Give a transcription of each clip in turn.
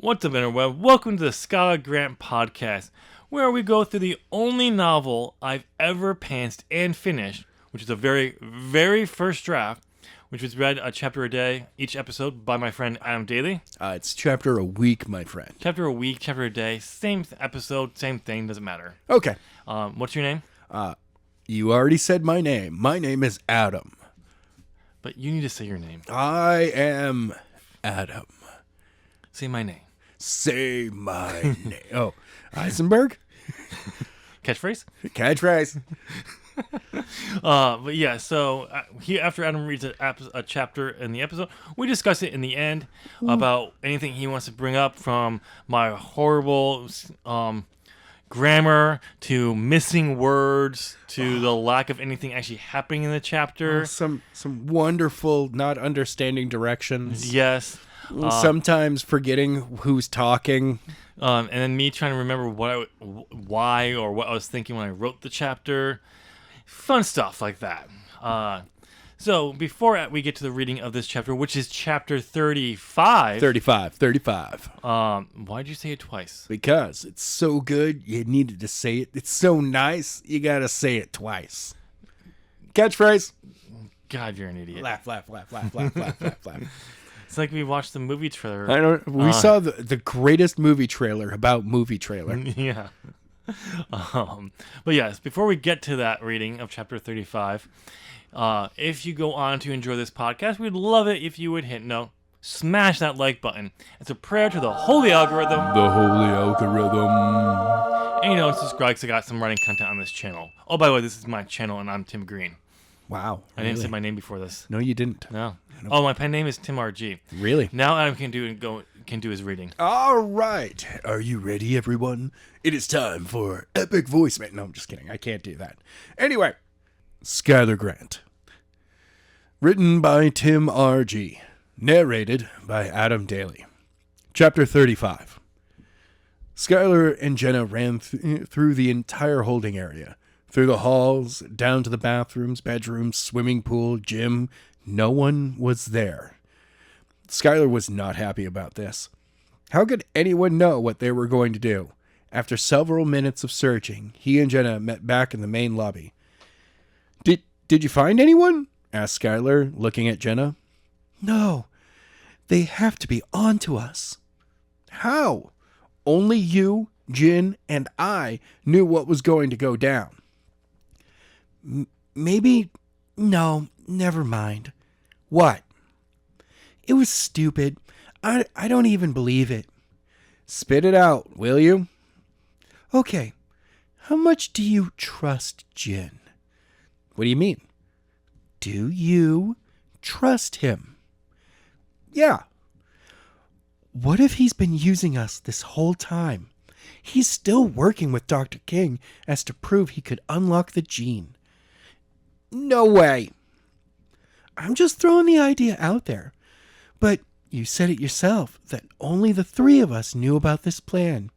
What's up, interweb? Welcome to the Skyler Grant Podcast, where we go through the only novel I've ever pantsed and finished, which is the very, very first draft, which was read a chapter a day, each episode, by my friend Adam Daley. It's chapter a week, my friend. Chapter a week, chapter a day, same episode, same thing, doesn't matter. Okay. What's your name? You already said my name. My name is Adam. But you need to say your name. I am Adam. Say my name. Say my name. Oh, Eisenberg? Catchphrase? Catchphrase. But yeah, so after Adam reads a chapter in the episode, we discuss it in the end about anything he wants to bring up, from my horrible grammar to missing words to the lack of anything actually happening in the chapter. Some wonderful not understanding directions. Yes. Sometimes forgetting who's talking. And then me trying to remember why or what I was thinking when I wrote the chapter. Fun stuff like that. So before we get to the reading of this chapter, which is chapter 35. 35. Why'd you say it twice? Because it's so good, you needed to say it. It's so nice, you gotta say it twice. Catchphrase. God, you're an idiot. Laugh. It's like we watched the movie trailer. We saw the greatest movie trailer about movie trailer. Yeah. But yes, before we get to that reading of chapter 35, if you go on to enjoy this podcast, we'd love it if you would smash that like button. It's a prayer to the holy algorithm. The holy algorithm. And subscribe because I got some writing content on this channel. Oh, by the way, this is my channel and I'm Tim Green. Wow. I didn't say my name before this. No, you didn't. No. Oh, my pen name is Tim RG. Really? Now Adam can do his reading. All right. Are you ready, everyone? It is time for epic voice. No, I'm just kidding. I can't do that. Anyway, Skyler Grant. Written by Tim RG. Narrated by Adam Daley. Chapter 35. Skyler and Jenna ran through the entire holding area. Through the halls, down to the bathrooms, bedrooms, swimming pool, gym. No one was there. Skyler was not happy about this. How could anyone know what they were going to do? After several minutes of searching, he and Jenna met back in the main lobby. Did you find anyone? Asked Skyler, looking at Jenna. No, they have to be on to us. How? Only you, Jin, and I knew what was going to go down. Maybe... No, never mind. What? It was stupid. I don't even believe it. Spit it out, will you? Okay. How much do you trust Jin? What do you mean? Do you trust him? Yeah. What if he's been using us this whole time? He's still working with Dr. King as to prove he could unlock the gene. No way. I'm just throwing the idea out there. But you said it yourself that only the three of us knew about this plan.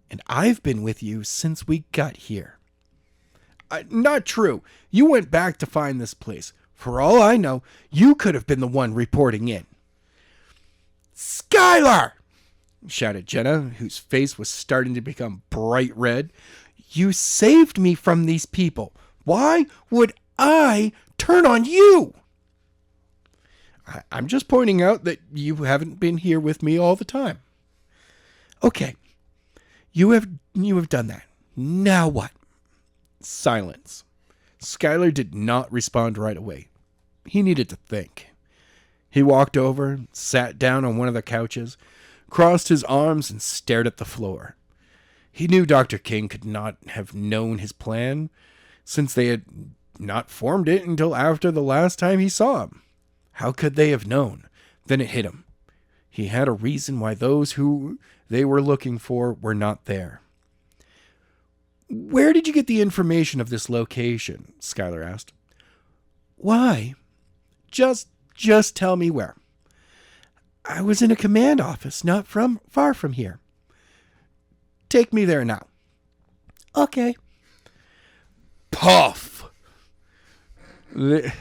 And I've been with you since we got here. Not true. You went back to find this place. For all I know, you could have been the one reporting in. Skyler! Shouted Jenna, whose face was starting to become bright red. You saved me from these people. Why would I turn on you? I'm just pointing out that you haven't been here with me all the time. Okay. You have done that. Now what? Silence. Skyler did not respond right away. He needed to think. He walked over, sat down on one of the couches, crossed his arms, and stared at the floor. He knew Dr. King could not have known his plan, since they had not formed it until after the last time he saw him. How could they have known? Then it hit him. He had a reason why those who they were looking for were not there. Where did you get the information of this location? Skyler asked. Why? Just tell me where. I was in a command office not far from here. Take me there now. Okay. Puff! The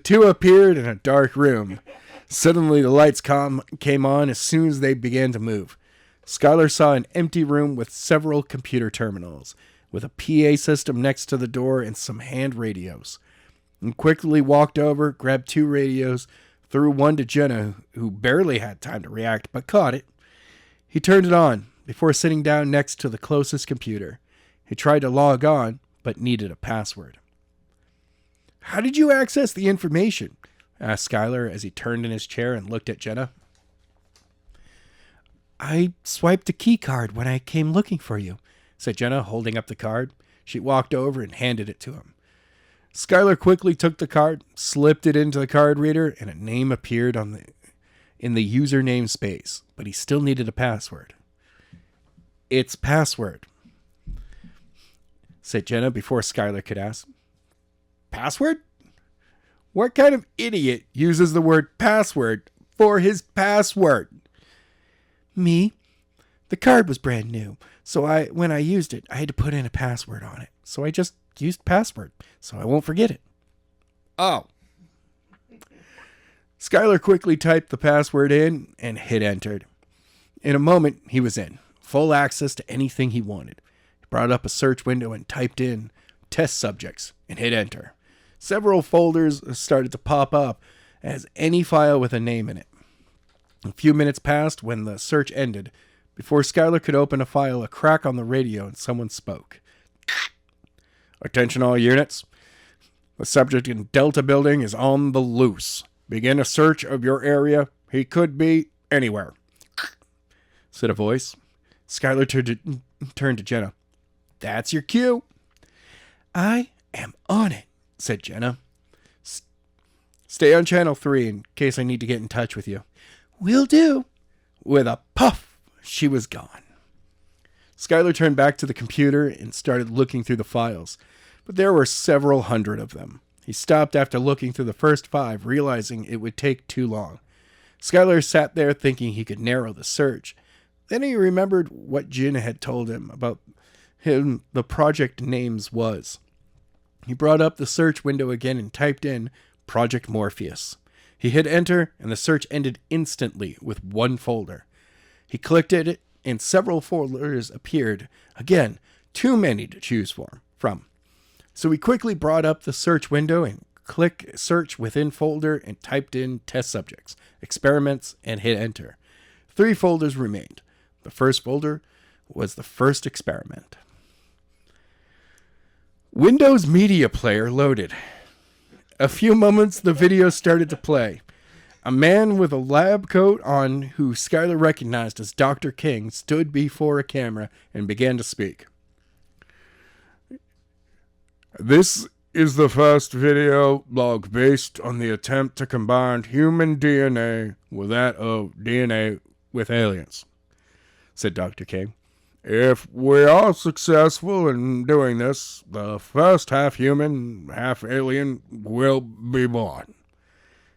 two appeared in a dark room. Suddenly the lights came on as soon as they began to move. Skyler saw an empty room with several computer terminals, with a PA system next to the door and some hand radios. And quickly walked over, grabbed 2 radios, threw one to Jenna, who barely had time to react, but caught it. He turned it on before sitting down next to the closest computer. He tried to log on, but needed a password. "How did you access the information?" asked Skyler as he turned in his chair and looked at Jenna. "I swiped a key card when I came looking for you," said Jenna, holding up the card. She walked over and handed it to him. Skyler quickly took the card, slipped it into the card reader, and a name appeared in the username space, but he still needed a password. "It's password," said Jenna before Skyler could ask. "Password? What kind of idiot uses the word password for his password?" "Me. The card was brand new, so when I used it, I had to put in a password on it. So I just used password, so I won't forget it." "Oh." Skyler quickly typed the password in and hit enter. In a moment, he was in, full access to anything he wanted. He brought up a search window and typed in test subjects and hit enter. Several folders started to pop up as any file with a name in it. A few minutes passed when the search ended. Before Skyler could open a file, a crack on the radio and someone spoke. "Attention all units. The subject in Delta Building is on the loose. Begin a search of your area. He could be anywhere," said a voice. Skyler turned to Jenna. "That's your cue." "I am on it," said Jenna. "Stay on channel 3 in case I need to get in touch with you." "Will do." With a puff, she was gone. Skyler turned back to the computer and started looking through the files, but there were several hundred of them. He stopped after looking through the first 5, realizing it would take too long. Skyler sat there thinking he could narrow the search. Then he remembered what Jin had told him about the project names was. He brought up the search window again and typed in Project Morpheus. He hit enter, and the search ended instantly with one folder. He clicked it, and several folders appeared. Again, too many to choose from. So he quickly brought up the search window and clicked search within folder and typed in test subjects, experiments, and hit enter. 3 folders remained. The first folder was the first experiment. Windows Media Player loaded. A few moments, the video started to play. A man with a lab coat on, who Skyler recognized as Dr. King, stood before a camera and began to speak. "This is the first video log based on the attempt to combine human DNA with that of DNA with aliens," said Dr. King. "If we are successful in doing this, the first half human, half alien will be born."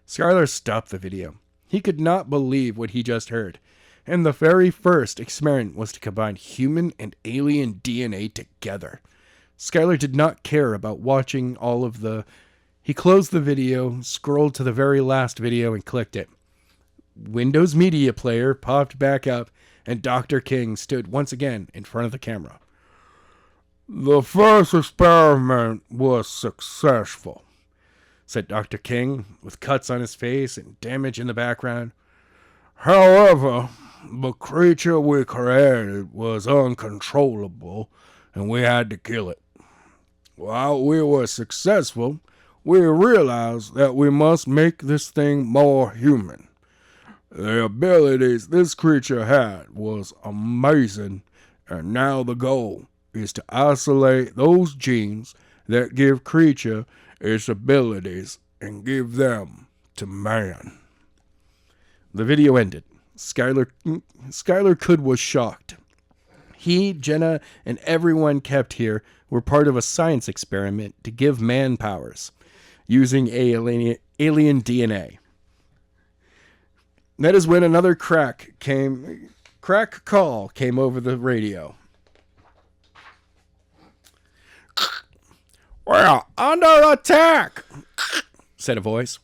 Skyler stopped the video. He could not believe what he just heard. And the very first experiment was to combine human and alien DNA together. Skyler did not care about watching all of the... He closed the video, scrolled to the very last video, and clicked it. Windows Media Player popped back up, and Dr. King stood once again in front of the camera. "The first experiment was successful," said Dr. King, with cuts on his face and damage in the background. "However, the creature we created was uncontrollable, and we had to kill it. While we were successful, we realized that we must make this thing more human. The abilities this creature had was amazing, and now the goal is to isolate those genes that give creature its abilities and give them to man." The video ended. Skyler was shocked. He, Jenna, and everyone kept here were part of a science experiment to give man powers, using alien DNA. That is when another crack call came over the radio. "We're under attack," said a voice.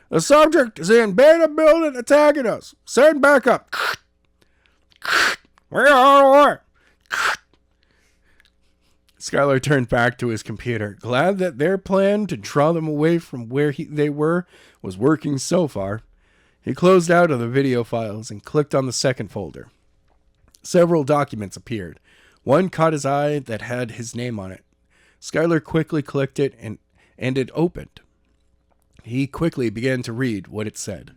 "The subject is in Beta Building attacking us. Send backup." Where are we? Skyler turned back to his computer, glad that their plan to draw them away from where they were was working so far. He closed out of the video files and clicked on the second folder. Several documents appeared. One caught his eye that had his name on it. Skyler quickly clicked it and it opened. He quickly began to read what it said.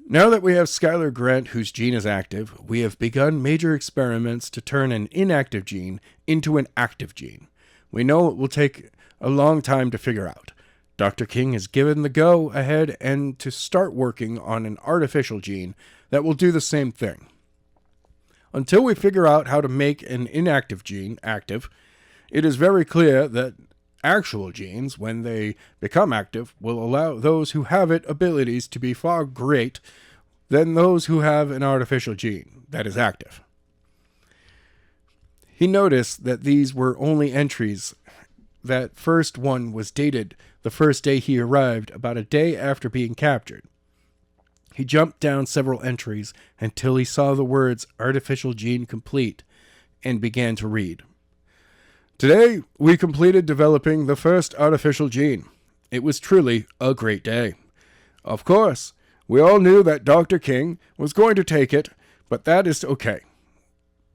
Now that we have Skyler Grant, whose gene is active, we have begun major experiments to turn an inactive gene into an active gene. We know it will take a long time to figure out. Dr. King has given the go-ahead and to start working on an artificial gene that will do the same thing. Until we figure out how to make an inactive gene active, it is very clear that actual genes, when they become active, will allow those who have it abilities to be far great than those who have an artificial gene that is active. He noticed that these were only entries. That first one was dated the first day he arrived, about a day after being captured. He jumped down several entries until he saw the words artificial gene complete and began to read. Today, we completed developing the first artificial gene. It was truly a great day. Of course, we all knew that Dr. King was going to take it, but that is okay.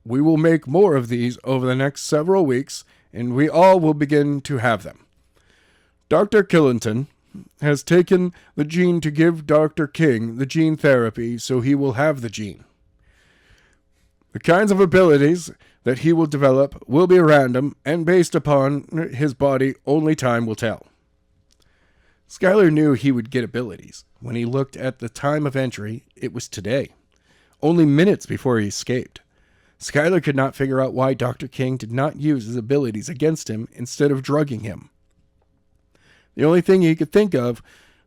We will make more of these over the next several weeks, and we all will begin to have them. Dr. Killington has taken the gene to give Dr. King the gene therapy, so he will have the gene. The kinds of abilities that he will develop will be random and based upon his body. Only time will tell. Skyler knew he would get abilities. When he looked at the time of entry, it was today, only minutes before he escaped. Skyler could not figure out why Dr. King did not use his abilities against him instead of drugging him. The only thing he could think of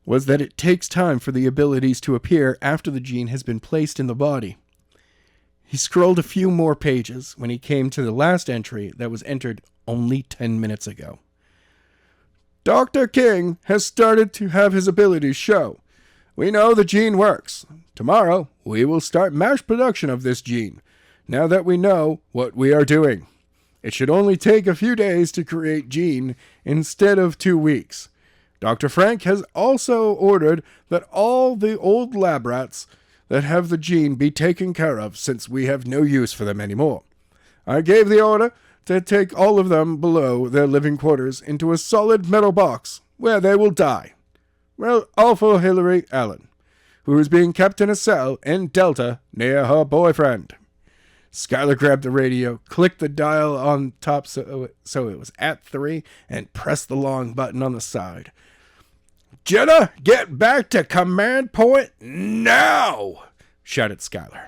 was that it takes time for the abilities to appear after the gene has been placed in the body. He scrolled a few more pages when he came to the last entry that was entered only 10 minutes ago. Dr. King has started to have his abilities show. We know the gene works. Tomorrow, we will start mass production of this gene, now that we know what we are doing. It should only take a few days to create gene instead of 2 weeks. Dr. Frank has also ordered that all the old lab rats that have the gene be taken care of, since we have no use for them anymore. I gave the order to take all of them below their living quarters into a solid metal box where they will die. Well, all for Hillary Allen, who is being kept in a cell in Delta near her boyfriend. Skyler grabbed the radio, clicked the dial on top so it was at 3, and pressed the long button on the side. Jenna, get back to command point now! Shouted Skyler.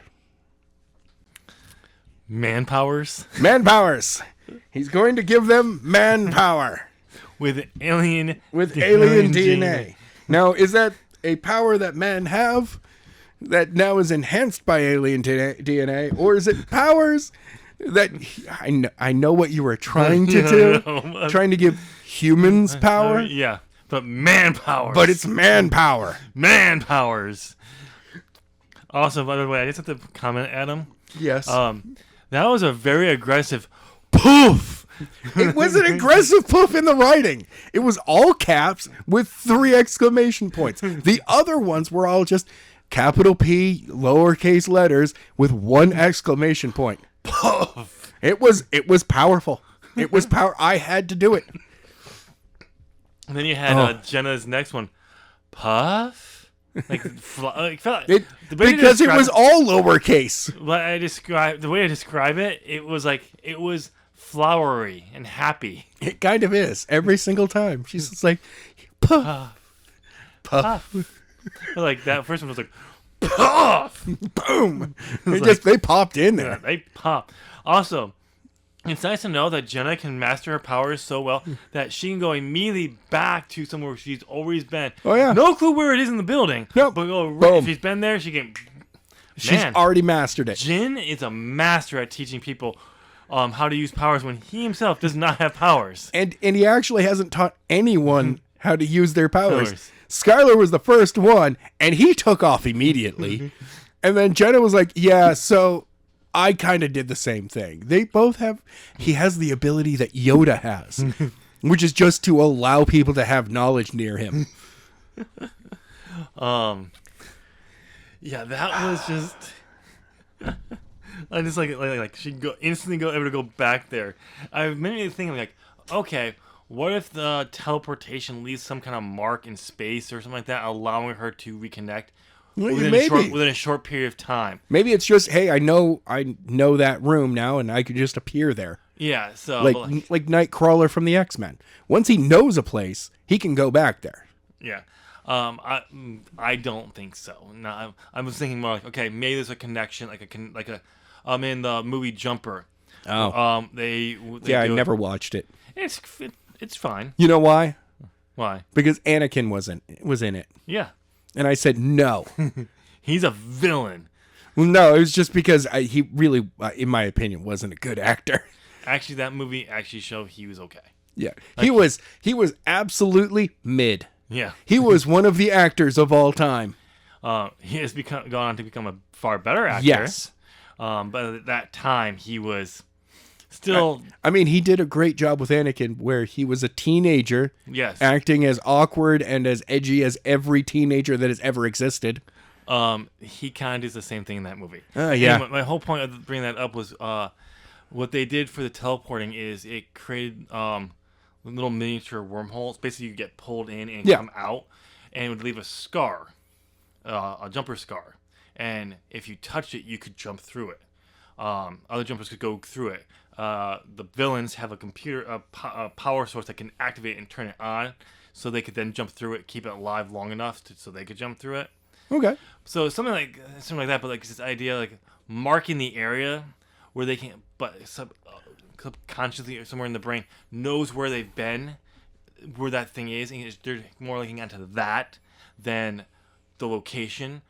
Man-powers? Man-powers! He's going to give them man-power. With alien DNA. Now, is that a power that men have that now is enhanced by alien DNA, or is it powers that I know what you were trying to do, trying to give humans power? Yeah, but man powers. But it's man power. Man powers. Also, by the way, I just have to comment, Adam. Yes. That was a very aggressive poof. It was an aggressive poof in the writing. It was all caps with 3 exclamation points. The other ones were all just capital P, lowercase letters with 1 exclamation point. Poof. It was powerful. It was power. I had to do it. And then you had Jenna's next one. Puff? Because it was all lowercase. The way I describe it, it was flowery and happy. It kind of is. Every single time. She's just like, puff. Puff. Like that first one was like, puff. Boom. They popped in there. Yeah, they popped. Also, it's nice to know that Jenna can master her powers so well that she can go immediately back to somewhere where she's always been. Oh, yeah. No clue where it is in the building. Nope. But Boom. if she's been there, she can... She's already mastered it. Jin is a master at teaching people how to use powers when he himself does not have powers. And he actually hasn't taught anyone how to use their powers. Skyler was the first one, and he took off immediately. And then Jenna was like, yeah, so I kind of did the same thing. They both have. He has the ability that Yoda has, which is just to allow people to have knowledge near him. Yeah, that was just. I just like she'd go instantly able to go back there. I made me think like, okay, what if the teleportation leaves some kind of mark in space or something like that, allowing her to reconnect within a short period of time? Maybe it's just, hey, I know that room now, and I could just appear there. Yeah, so like Nightcrawler from the X-Men. Once he knows a place, he can go back there. Yeah. I don't think so. No, I was thinking more like, okay, maybe there's a connection, in the movie Jumper. Oh. They I never watched it. It's fine. You know why? Why? Because Anakin was in it. Yeah. And I said no. He's a villain. Well, no, it was just because he really, in my opinion, wasn't a good actor. Actually, that movie actually showed he was okay. Yeah, he was absolutely mid. Yeah, he was one of the actors of all time. He has gone on to become a far better actor. Yes, but at that time he was still. I mean, he did a great job with Anakin, where he was a teenager. Yes, acting as awkward and as edgy as every teenager that has ever existed. He kind of does the same thing in that movie. Yeah. Anyway, my whole point of bringing that up was what they did for the teleporting is it created little miniature wormholes. Basically, you get pulled in and come out, and it would leave a scar, a jumper scar. And if you touched it, you could jump through it. Other jumpers could go through it. The villains have a power source that can activate and turn it on, so they could then jump through it, keep it alive long enough so they could jump through it. Okay. So something like that, but like this idea like marking the area where they can, but subconsciously or somewhere in the brain knows where they've been, where that thing is, and they're more looking onto that than the location.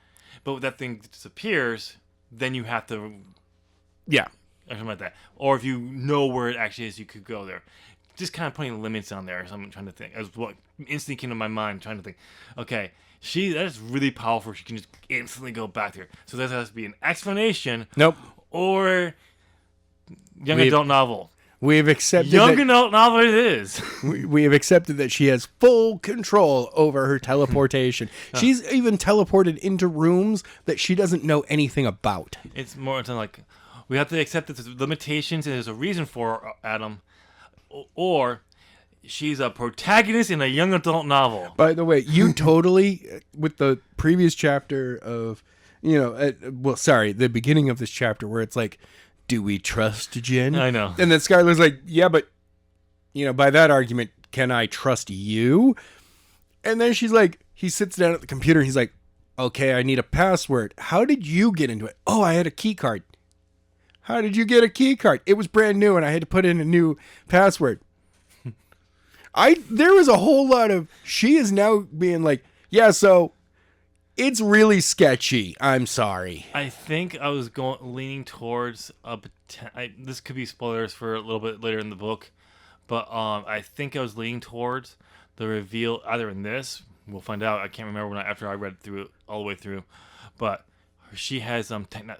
But when that thing disappears, then you have to, or something like that. Or if you know where it actually is, you could go there. Just kind of putting limits on there. So I'm trying to think. As what instantly came to my mind, trying to think. Okay, that is really powerful. She can just instantly go back there. So there has to be an explanation. Nope. Or young adult novel. We have accepted adult novel it is. We have accepted that she has full control over her teleportation. She's even teleported into rooms that she doesn't know anything about. It's more like we have to accept that there's limitations and there's a reason for Adam, or she's a protagonist in a young adult novel. By the way, you totally, with the previous chapter of, the beginning of this chapter where it's like, do we trust Jen? I know. And then Skyler's like, yeah, but, by that argument, can I trust you? And then she's like, he sits down at the computer and he's like, okay, I need a password. How did you get into it? Oh, I had a key card. How did you get a key card? It was brand new and I had to put in a new password. There was a whole lot of, she is now being like, yeah, so it's really sketchy. I'm sorry. I think I was leaning towards this could be spoilers for a little bit later in the book, but I think I was leaning towards the reveal either in this. We'll find out. I can't remember after I read through it all the way through, but she has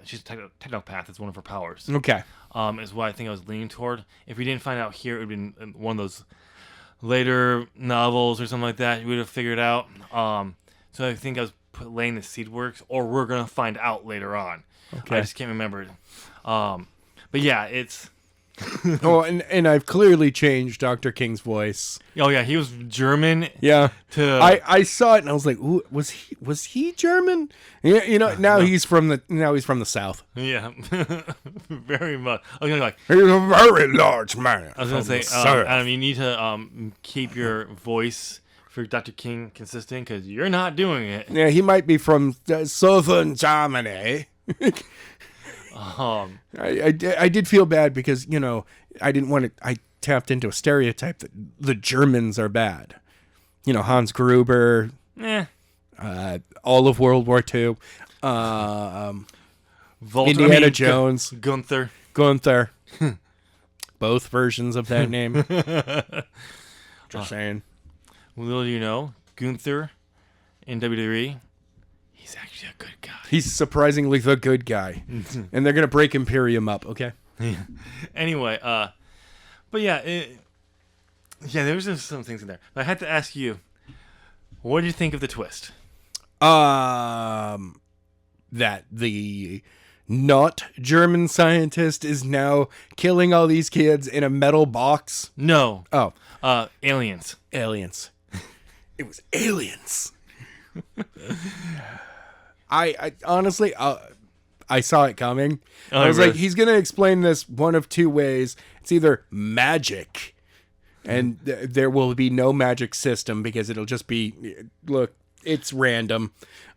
she's a technopath. It's one of her powers. Okay, is what I think I was leaning toward. If we didn't find out here, it would have been one of those later novels or something like that. You would have figured out. So I think I was laying the seed works, or we're gonna find out later on. Okay, I just can't remember. But yeah, it's. Oh, and I've clearly changed Dr. King's voice. Oh yeah, he was German. Yeah, I saw it and I was like, ooh, was he German? Yeah, now he's from the South. Yeah, very much. I was like, he's a very large man. I was gonna say, Adam, you need to keep your voice for Dr. King consistent because you're not doing it. Yeah, he might be from southern Germany. I did feel bad because, I didn't want to, I tapped into a stereotype that the Germans are bad. Hans Gruber, all of World War II, Indiana Jones, Gunther. Both versions of that name. Just saying. Little do you know, Gunther in WWE, He's actually a good guy. He's surprisingly the good guy. And they're going to break Imperium up, okay? Anyway, but yeah, there was just some things in there. But I had to ask you, what did you think of the twist? That the not German scientist is now killing all these kids in a metal box. No. Oh. Aliens. Aliens. It was aliens. I honestly, I saw it coming. Oh, I was really? like, he's going to explain this one of two ways. It's either magic, and there will be no magic system because it'll just be, look, it's random.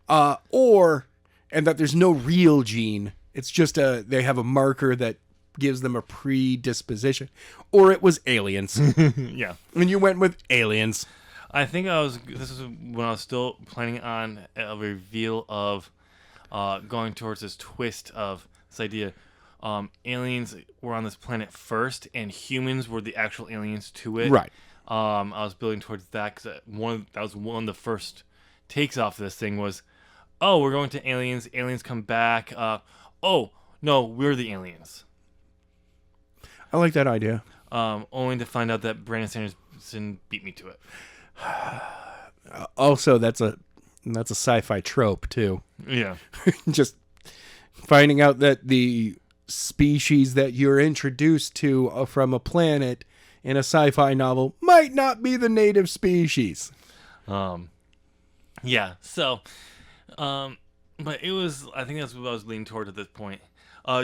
Or, and that there's no real gene. It's just they have a marker that gives them a predisposition. Or it was aliens. Yeah. And you went with aliens. I think this is when I was still planning on a reveal of going towards this twist of this idea. Aliens were on this planet first, and humans were the actual aliens to it. Right. I was building towards that because that was one of the first takes off of this thing was, oh, we're going to aliens. Aliens come back. Oh, no, we're the aliens. I like that idea. Only to find out that Brandon Sanderson beat me to it. Also, that's a sci-fi trope too. Yeah. Just finding out that the species that you're introduced to from a planet in a sci-fi novel might not be the native species. Yeah. So, but it was. I think that's what I was leaning toward at this point.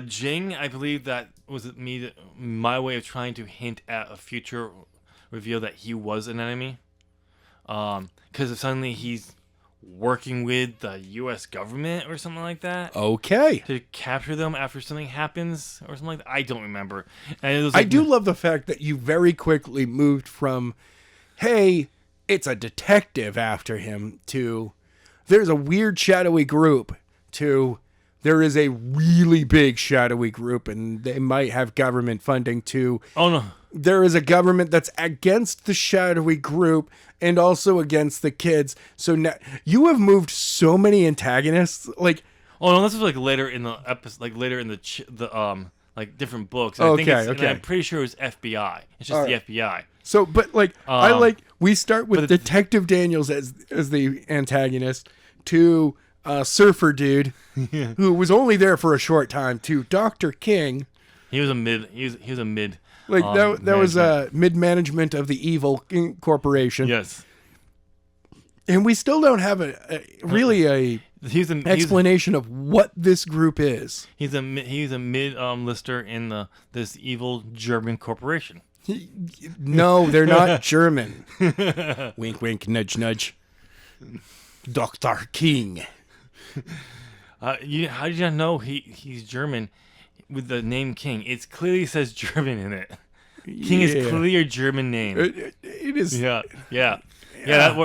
Jing, I believe that was my way of trying to hint at a future reveal that he was an enemy. Because suddenly he's working with the U.S. government or something like that. Okay. To capture them after something happens or something like that. I don't remember. And it was like, I do love the fact that you very quickly moved from, hey, it's a detective after him, to there's a weird shadowy group, to there is a really big shadowy group and they might have government funding, to oh no, there is a government that's against the shadowy group and also against the kids. So now you have moved so many antagonists. Like, oh no, this was like later in the episode, like later in the like different books. And Okay. and I'm pretty sure it was FBI. It's just the FBI. So, but like, we start with Detective Daniels as the antagonist, to Surfer Dude, who was only there for a short time, to Dr. King. He was a mid. He was a mid. Like that was mid-management of the evil corporation. Yes. And we still don't have a explanation of what this group is. He's a mid lister in this evil German corporation. No, they're not German. Wink, wink, nudge, nudge. Dr. King. How did you not know he's German with the name King? It clearly says German in it. King is clearly a German name. It is. Yeah. That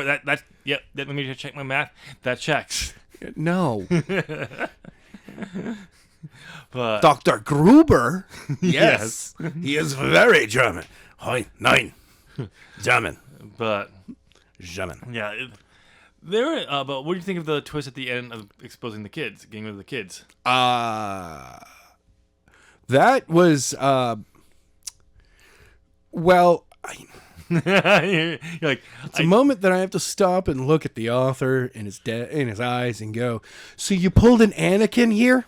let me just check my math. That checks. No. But Dr. Gruber? Yes. He is very German. Hi, nein. German. But German. yeah. But what do you think of the twist at the end of exposing the kids, getting rid of the kids? That was You're like, it's a moment that I have to stop and look at the author in his eyes and go, so you pulled an Anakin here?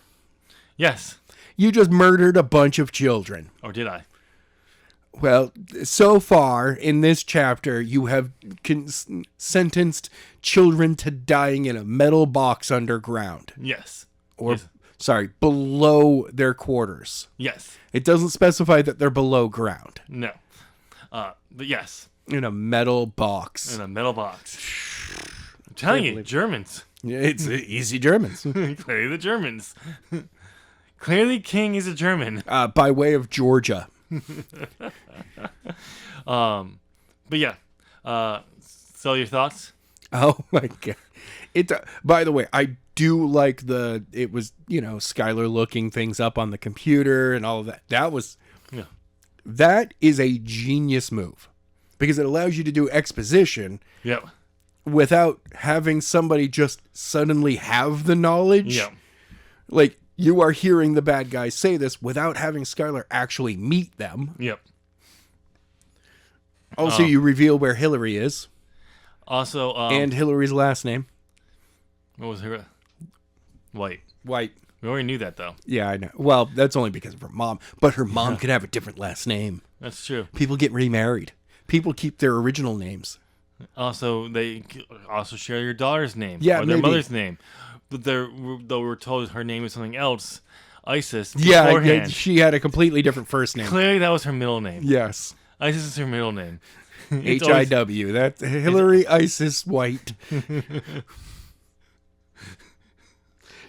yes. You just murdered a bunch of children. Or did I? Well, so far in this chapter, you have sentenced children to dying in a metal box underground. Yes. Below their quarters. Yes. It doesn't specify that they're below ground. No. But yes. In a metal box. In a metal box. I'm telling you, Germans. Yeah, it's easy Germans. Clearly the Germans. Clearly King is a German. By way of Georgia. But yeah. So your thoughts? Oh my god! By the way, I do like it was Skyler looking things up on the computer and all of that. That is a genius move because it allows you to do exposition. Yep. without having somebody just suddenly have the knowledge. Yeah. Like, you are hearing the bad guys say this without having Skyler actually meet them. Yep. Also, you reveal where Hillary is. Also, and Hillary's last name. What was her? White. White. We already knew that, though. Yeah, I know. Well, that's only because of her mom. But her mom could have a different last name. That's true. People get remarried. People keep their original names. They also share your daughter's name. Yeah, or their maybe. mother's name. But though we're told her name is something else, Isis, Yeah, beforehand. she had a completely different first name. Clearly, that was her middle name. Yes. Isis is her middle name. H-I-W. That's Hillary Isis White.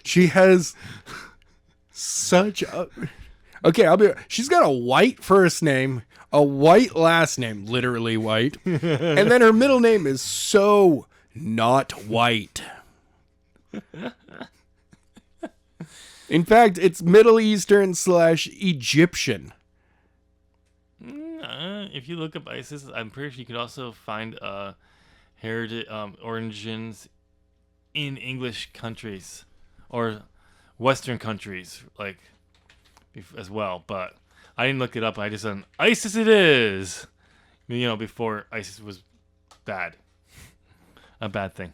She has such a... Okay, she's got a white first name, a white last name, literally white, and then her middle name is so not white. In fact, it's Middle Eastern / Egyptian. If you look up Isis, I'm pretty sure you could also find heritage origins in English countries or Western countries, like as well. But I didn't look it up. I just said Isis. It is, before Isis was bad, a bad thing.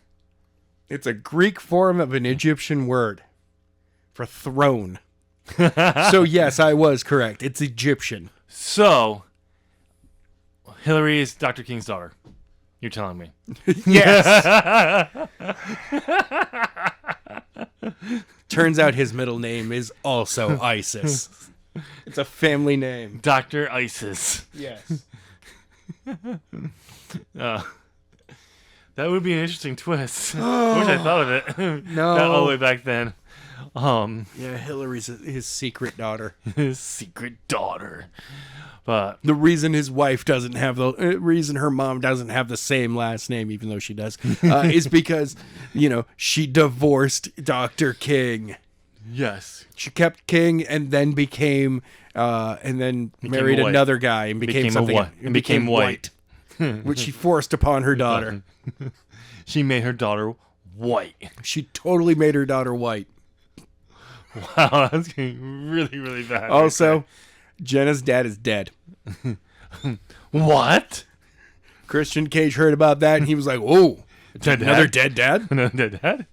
It's a Greek form of an Egyptian word for throne. So yes, I was correct. It's Egyptian. So, Hillary is Dr. King's daughter. You're telling me. Yes. Turns out his middle name is also Isis. It's a family name. Dr. Isis. Yes. That would be an interesting twist. I wish I thought of it. No. Not all the way back then. Yeah, Hillary's his secret daughter. His secret daughter. But the reason his wife doesn't have reason her mom doesn't have the same last name, even though she does, is because, she divorced Dr. King. Yes. She kept King and then married white. Another guy and became something. And became white. Which she forced upon her daughter. She made her daughter white. She totally made her daughter white. Wow, that's getting really, really bad. Also, Jenna's dad is dead. What? Christian Cage heard about that and he was like, "Oh, another dead dad? Another dead dad?"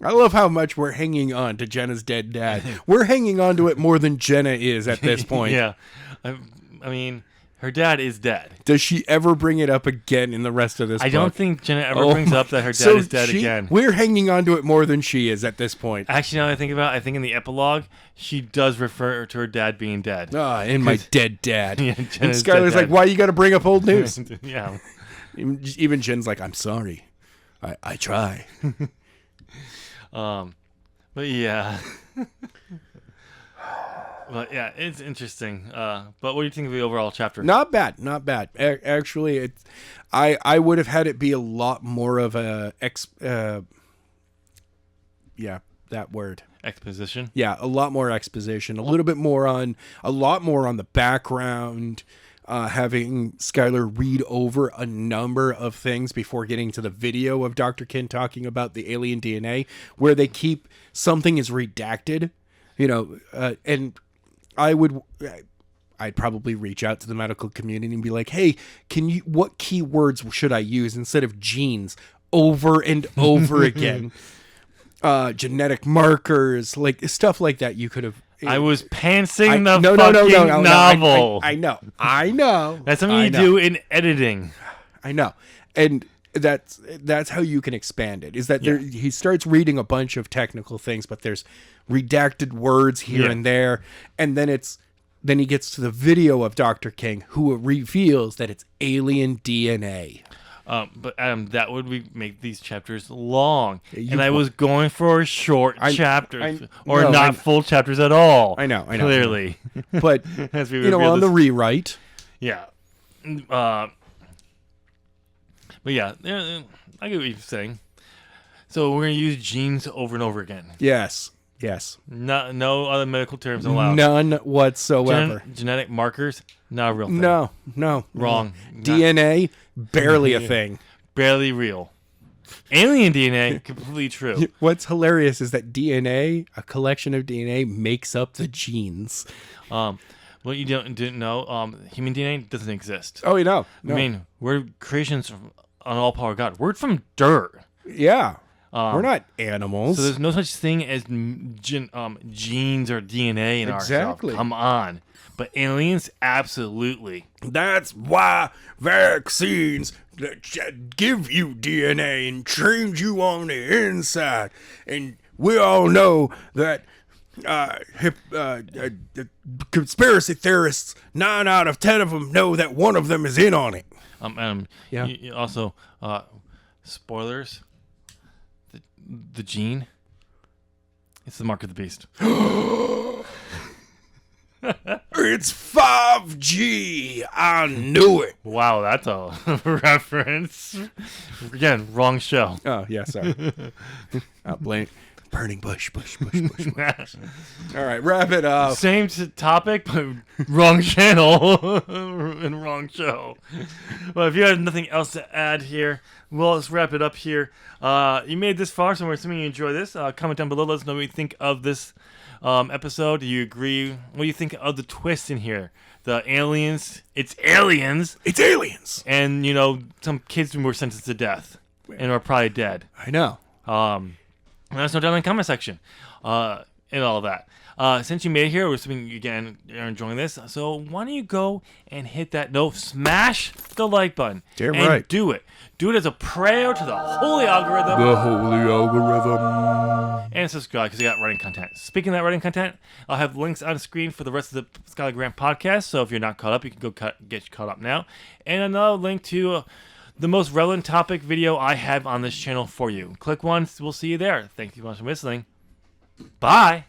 I love how much we're hanging on to Jenna's dead dad. We're hanging on to it more than Jenna is at this point. Yeah. I mean, her dad is dead. Does she ever bring it up again in the rest of this book? I don't think Jenna ever brings up that her dad is dead again. We're hanging on to it more than she is at this point. Actually, now that I think about it, I think in the epilogue, she does refer to her dad being dead. In my dead dad. Yeah, and Jenna's Skyler's dead like, why you got to bring up old news? Yeah. Even Jen's like, I'm sorry. I try. But yeah. But yeah, it's interesting. But what do you think of the overall chapter? Not bad. Actually, I would have had it be a lot more of a that word. Exposition. Yeah, a lot more exposition. A lot more on the background. Having Skyler read over a number of things before getting to the video of Dr. King talking about the alien DNA, where they keep something is redacted, and I'd probably reach out to the medical community and be like, hey, what keywords should I use instead of genes over and over again? Genetic markers, like stuff like that you could have. I was pantsing the fucking novel. I know. That's something you do in editing. I know. And that's how you can expand it. Is that he starts reading a bunch of technical things, but there's redacted words here and there, and then he gets to the video of Dr. King, who reveals that it's alien DNA. But Adam, that would make these chapters long, and I was going for short chapters, not full chapters at all. I know. Clearly, but on the rewrite, yeah. But yeah, I get what you're saying. So we're gonna use genes over and over again. Yes. No other medical terms allowed. None whatsoever. Genetic markers, not a real thing. No. Wrong. DNA, barely a thing. barely real. Alien DNA, completely true. What's hilarious is that DNA, a collection of DNA, makes up the genes. What you didn't know, human DNA doesn't exist. Oh, you know. No. I mean, we're creations from an all-power God. We're from dirt. Yeah. We're not animals. So there's no such thing as genes or DNA in Exactly. ourselves. Come on. But aliens, absolutely. That's why vaccines give you DNA and change you on the inside. And we all know that conspiracy theorists, 9 out of 10 of them know that one of them is in on it. Yeah. Also, spoilers. The gene. It's the mark of the beast. It's 5G. I knew it. Wow, that's a reference. Again, wrong show. Oh, yeah, sorry. Blame. Burning bush. All right, wrap it up. Same topic, but wrong channel and wrong show. Well, if you have nothing else to add here, well, let's wrap it up here. You made this far, so we're assuming you enjoy this. Comment down below. Let us know what you think of this episode. Do you agree? What do you think of the twist in here? The aliens. It's aliens. It's aliens. And, some kids were sentenced to death and are probably dead. I know. Let us know down in the comment section and all that. Since you made it here, we're assuming, again, you're enjoying this. So why don't you go and hit that note, smash the like button. Damn and right. do it. Do it as a prayer to the holy algorithm. The holy algorithm. And subscribe because you got writing content. Speaking of that writing content, I'll have links on screen for the rest of the Skyler Grant podcast. So if you're not caught up, you can go get caught up now. And another link to the most relevant topic video I have on this channel for you. Click once. We'll see you there. Thank you so much for listening. Bye.